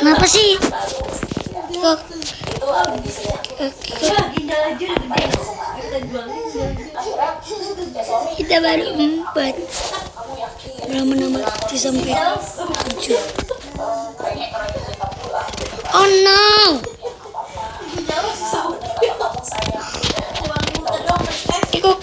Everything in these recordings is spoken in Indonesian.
Kenapa sih? Kok kita baru 4, belum menambah sampai 7. Oh no! Kikuk.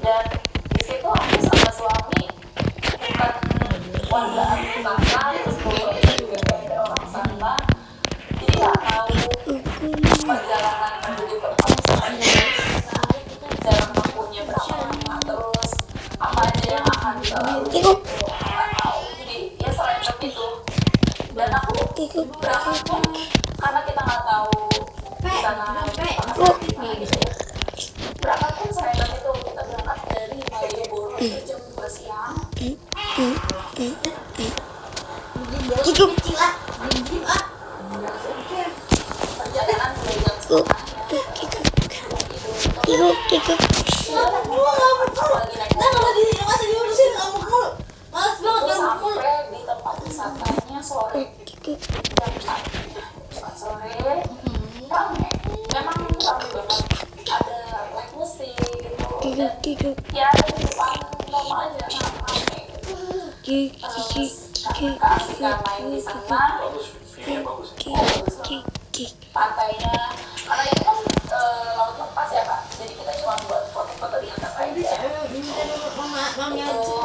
Dan di situ aku sama suami bukan warga sana, terus keluarga juga dari orang sana, jadi nggak tahu perjalanan menuju ke kawasan jalan tempuhnya berapa lama, terus apa aja yang akan dilalui nggak tahu. Jadi ya selain itu, dan aku berangkat pun karena kita nggak tahu di sana gitu ya. Berangkat pun selain itu kita berangkat dari Malioboro jam 2 siang. Perjalanan mulai jam 9. Sampai di tempat wisatanya sore jam 4 sore. Rame, memang rame banget. Ada live musik gitu. Ya kehidupan normal aja, rame gitu. Terus keasikan main di sana. Pantainya, karena itu kan laut lepas ya Kak, jadi kita cuma buat foto-foto di atas aja. Itu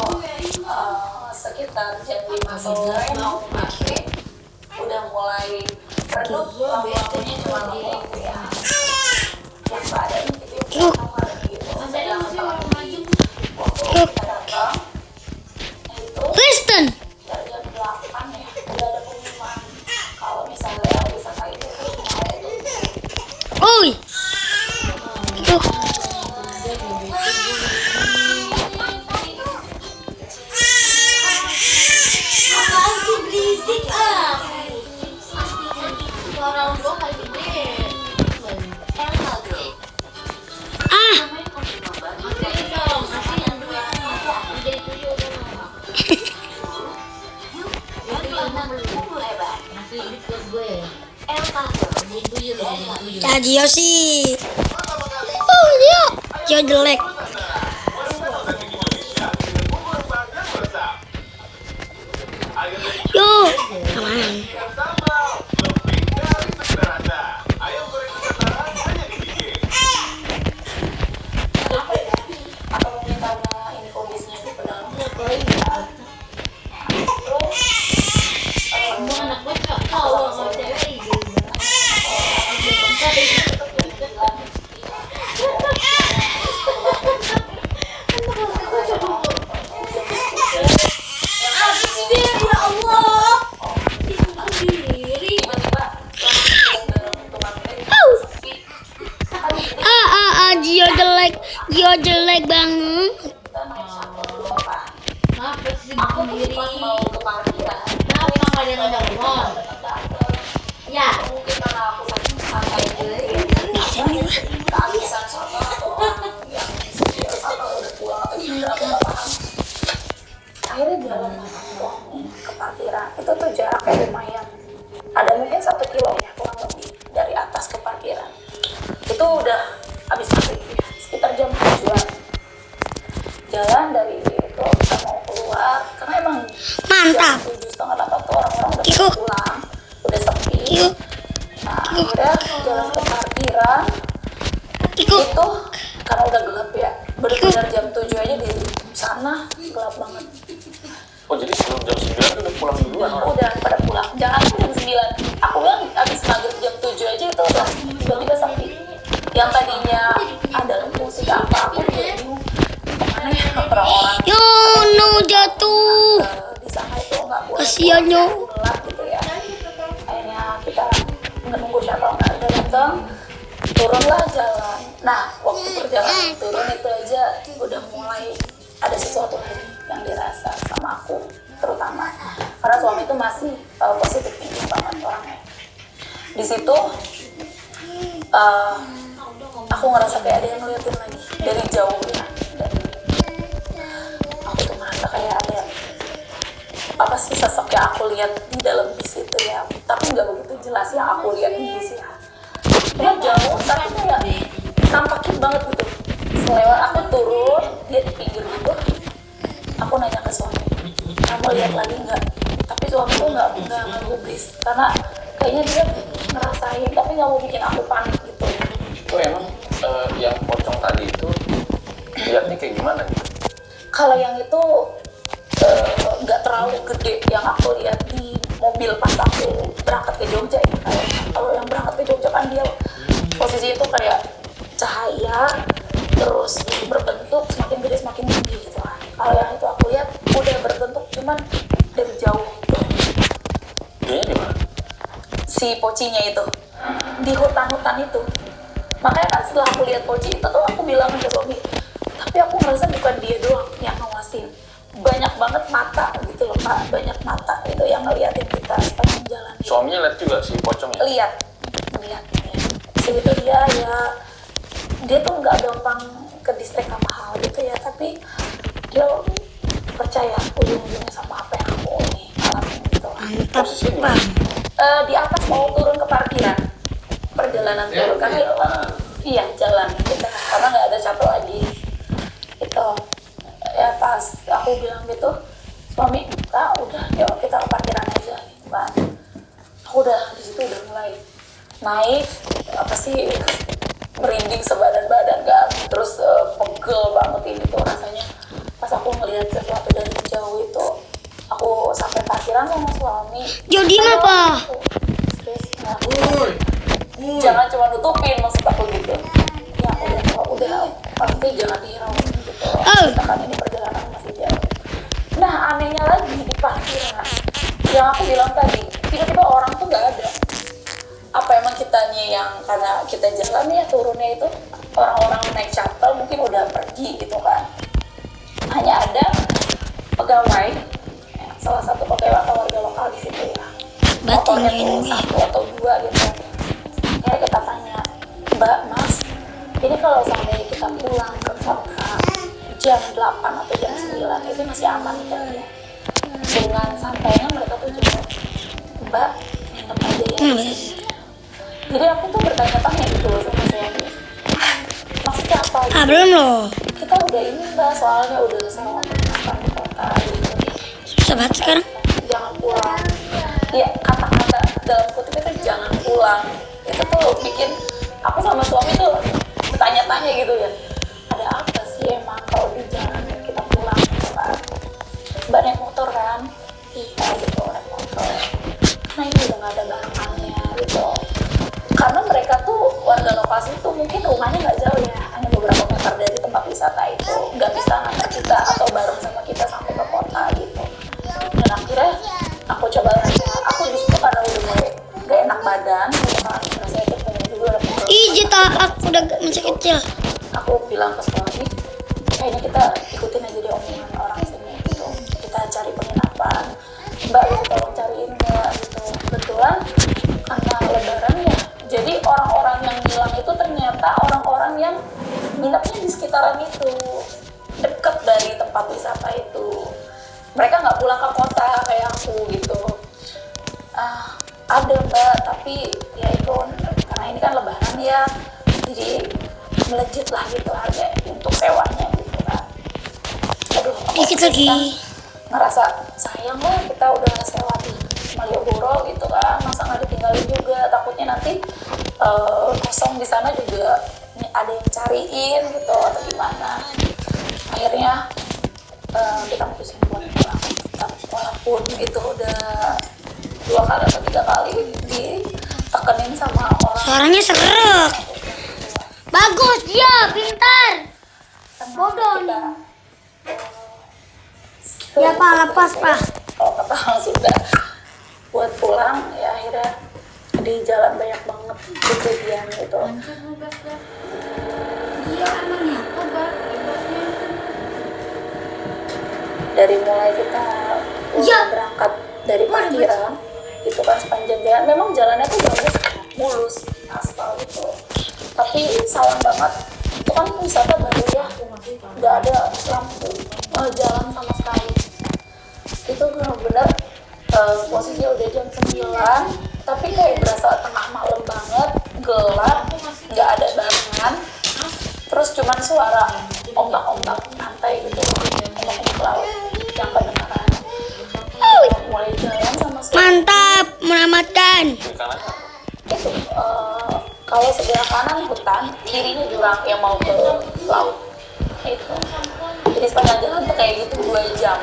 sekitar jam 5 sore mau maghrib udah mulai redup, lampu-lampunya cuma lampu ya. Yang ada gitu gitu. Dan setelah waktu kita datang itu Kristen. dari jam 8 ya udah ada pengumuman kalau misalnya wisata itu Oi. Tadi sih. Oh dia, dia jelek. Yo, aman. atau mungkin karena ini kondisinya di pedang Dia jelek banget. aku pas mau ke parkiran Ya, mungkin karena aku saking santai kehabisan sama atau orang yang atau udah pulang atau gimana aku nggak paham. Akhirnya jalan ke parkiran itu tuh jaraknya lumayan, ada mungkin 1 kilo ya kurang lebih dari atas ke parkiran. Itu udah habis maghrib sekitar jam 7-an. Jalan dari itu kita mau keluar karena emang Mantap. jam 7:30 tuh orang-orang udah pada pulang, udah sepi. Nah akhirnya jalan ke parkiran itu karena udah gelap ya, benar-benar jam 7 aja di sana gelap banget. Oh jadi sebelum jam 9 udah pulang duluan orang? Udah pada pulang, jangan jam 9. Aku bilang abis maghrib jam 7 aja itu udah tiba-tiba sepi. Yang tadinya ada musik apa aku juga bingung kemana ya orang-orang. Yo, no jatuh. Di sana itu nggak Jonyo. gelap gitu ya. Akhirnya kita menunggu siapa nggak ada datang, turunlah jalan. Nah, waktu perjalanan turun itu aja udah mulai ada sesuatu lagi yang dirasa sama aku, terutama karena suami itu masih positif tinggi banget orangnya. Di situ aku ngerasa kayak ada yang ngeliatin lagi dari jauh ya. Dan aku tuh ngerasa kayak ada apa sih sosok yang aku lihat di dalam bis itu ya, tapi nggak begitu jelas yang aku lihat di bis ya. Dia jauh tapi kayak nampakin banget gitu. Selewat aku turun, dia di pinggir gitu. Aku nanya ke suami, kamu lihat lagi nggak? Tapi suami tuh nggak ngegubris karena kayaknya dia ngerasain tapi nggak mau bikin aku panik gitu. Itu emang yang pocong tadi itu lihatnya kayak gimana gitu? Kalau yang itu nggak terlalu gede yang aku lihat di mobil pas aku berangkat ke Jogja ya. Kalau yang berangkat ke Jogja kan dia posisi itu kayak cahaya terus berbentuk semakin gede semakin tinggi gitu kan. Kalau yang itu aku lihat udah berbentuk cuman dari jauh gitu. Dia di mana? Si pocinya itu di hutan-hutan itu. Makanya kan setelah aku lihat poci itu tuh aku bilang ke suami, tapi aku ngerasa bukan dia doang yang ngawasin, banyak banget mata gitu loh Pak, banyak mata itu yang ngeliatin kita sepanjang jalan. Suaminya lihat juga si pocongnya? Lihat ya. Segitu dia tuh nggak gampang ke distrik sama hal gitu ya, tapi dia percaya ujung-ujungnya sama apa yang aku alamin gitu. Mantap, Posisinya Bang. Di atas mau turun ke parkiran, perjalanan turun kan iya jalan gitu karena nggak ada satu lagi itu ya. Pas aku bilang gitu suami, Kak udah yuk kita ke parkiran aja gitu kan. Aku udah di situ udah mulai naik apa sih merinding sebadan-badan kan, terus pegel banget ini tuh rasanya pas aku ngelihat sesuatu dari jauh itu. Aku sampai parkiran sama suami. Jadi apa? Jangan cuma nutupin maksud aku gitu. Ya udah pasti jangan dihirauin gitu. Kita kan ini perjalanan masih jauh. Nah anehnya lagi di parkiran yang aku bilang tadi, tiba-tiba orang tuh nggak ada. Apa emang kitanya yang karena kita jalan ya turunnya itu orang-orang naik shuttle mungkin udah pergi gitu kan. Hanya ada pegawai, salah satu pegawai atau warga lokal di situ ya. Motornya tuh satu atau dua gitu. Kayak kita tanya, Mbak, Mas, ini kalau seandainya kita pulang ke kota jam 8 atau jam 9 itu masih aman kan ya? Dengan santainya mereka tuh juga, Mbak, nginep aja ya. Jadi aku tuh bertanya-tanya gitu loh sama suami. Maksudnya apa? Gitu? Belum loh. Kita udah ini Mbak, soalnya udah sama makan di kota gitu. Susah banget sekarang. Jangan pulang. Ya kata-kata dalam kutip itu jangan pulang. Itu tuh bikin aku sama suami tuh bertanya-tanya gitu ya. Ada apa sih emang kalau di jalan kita pulang gitu kan? Mbak naik motor kan? Iya gitu naik motor. Nah ini udah gak ada barengannya gitu. Karena mereka tuh warga lokasi tuh mungkin rumahnya nggak jauh ya, hanya beberapa meter dari tempat wisata itu, nggak bisa ngantar kita atau bareng sama kita sampai ke kota gitu. Dan akhirnya aku coba nanya, aku justru karena udah mulai gak enak badan, rasanya itu punya juga udah pegel. Jita, aku udah masih kecil. Aku bilang ke suami, kayaknya kita ikutin aja deh omongan orang sini gitu. Kita cari penginapan, Mbak gitu tolong cariin Mbak gitu. Kebetulan karena lebaran ya, jadi orang-orang yang bilang itu ternyata orang-orang yang nginepnya di sekitaran itu, deket dari tempat wisata itu. Mereka nggak pulang ke kota kayak aku gitu. Ada Mbak, tapi ya itu karena ini kan lebaran ya, jadi melejit lah gitu harga untuk sewanya gitu kan. Aduh, Dikit lagi. ngerasa sayang lah kita udah sewa di Malioboro gitu kan, masa nggak ditinggalin juga, takutnya nanti kosong di sana juga ada yang cariin gitu atau gimana. Akhirnya kita mutusin buat pulang, walaupun itu udah 2 kali atau 3 kali ditekenin sama orang. Suaranya serak. Bagus ya, pintar. Bodoh nih. Ya Pak, lepas Pak. Kalau kata orang Sunda Iya emangnya. Dari mulai kita Iya. berangkat dari parkiran itu kan sepanjang jalan memang jalannya tuh bagus, mulus, aspal gitu, tapi sayang banget itu kan wisata baru ya, nggak ada lampu jalan sama sekali. Itu benar-benar posisinya udah jam 9 tapi kayak berasa tengah malam banget, gelap, nggak ada barengan, terus cuman suara ombak-ombak pantai gitu, ombak-ombak laut yang kedengaran. Mulai jalan sama suami Mantap, menamatkan. Kiri kanan apa? itu kalau sebelah kanan hutan, kirinya jurang yang mau ke laut. Itu jadi sepanjang jalan tuh kayak gitu 2 jam.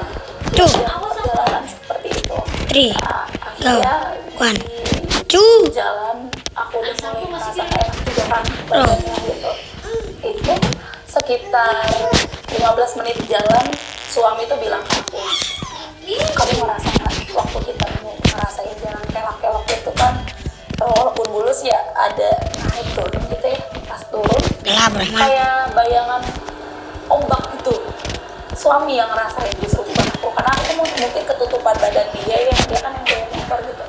Tuh. Perjalanan seperti itu. 3, Nah, go, akhirnya 1, di 2. jalan aku udah mulai merasa kayak juga kan badannya gitu. Itu sekitar 15 menit jalan, suami tuh bilang ke aku, kamu merasa nggak waktu kita ngerasain jalan kelak-kelok itu kan, walaupun mulus ya ada naik turun gitu ya, pas turun Gelap, Rahmat. kayak bayangan ombak gitu. Suami yang ngerasain justru bukan aku, karena aku mungkin ketutupan badan dia ya, dia kan yang bawa motor gitu.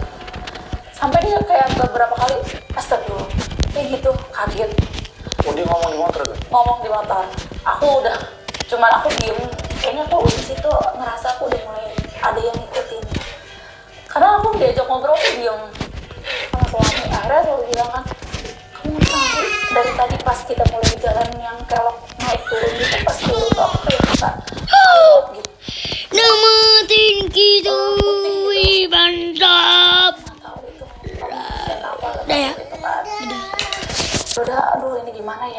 Sampai dia kayak beberapa kali astagfirullah kayak gitu, kaget Oh, dia ngomong di motor tuh? ngomong di motor. Aku udah cuman aku diem, kayaknya aku di situ ngerasa aku udah mulai ada yang ngikutin, karena aku diajak ngobrol aku diem sama suami. Akhirnya selalu bilang kan, kamu sih dari tadi pas kita mulai jalan yang kelok naik turun gitu, pas turun tuh aku kayak bisa gitu. Nama tinggi tuh, mantap. Nggak tahu itu apa Udah ya? gitu kan. Udah aduh ini gimana ya.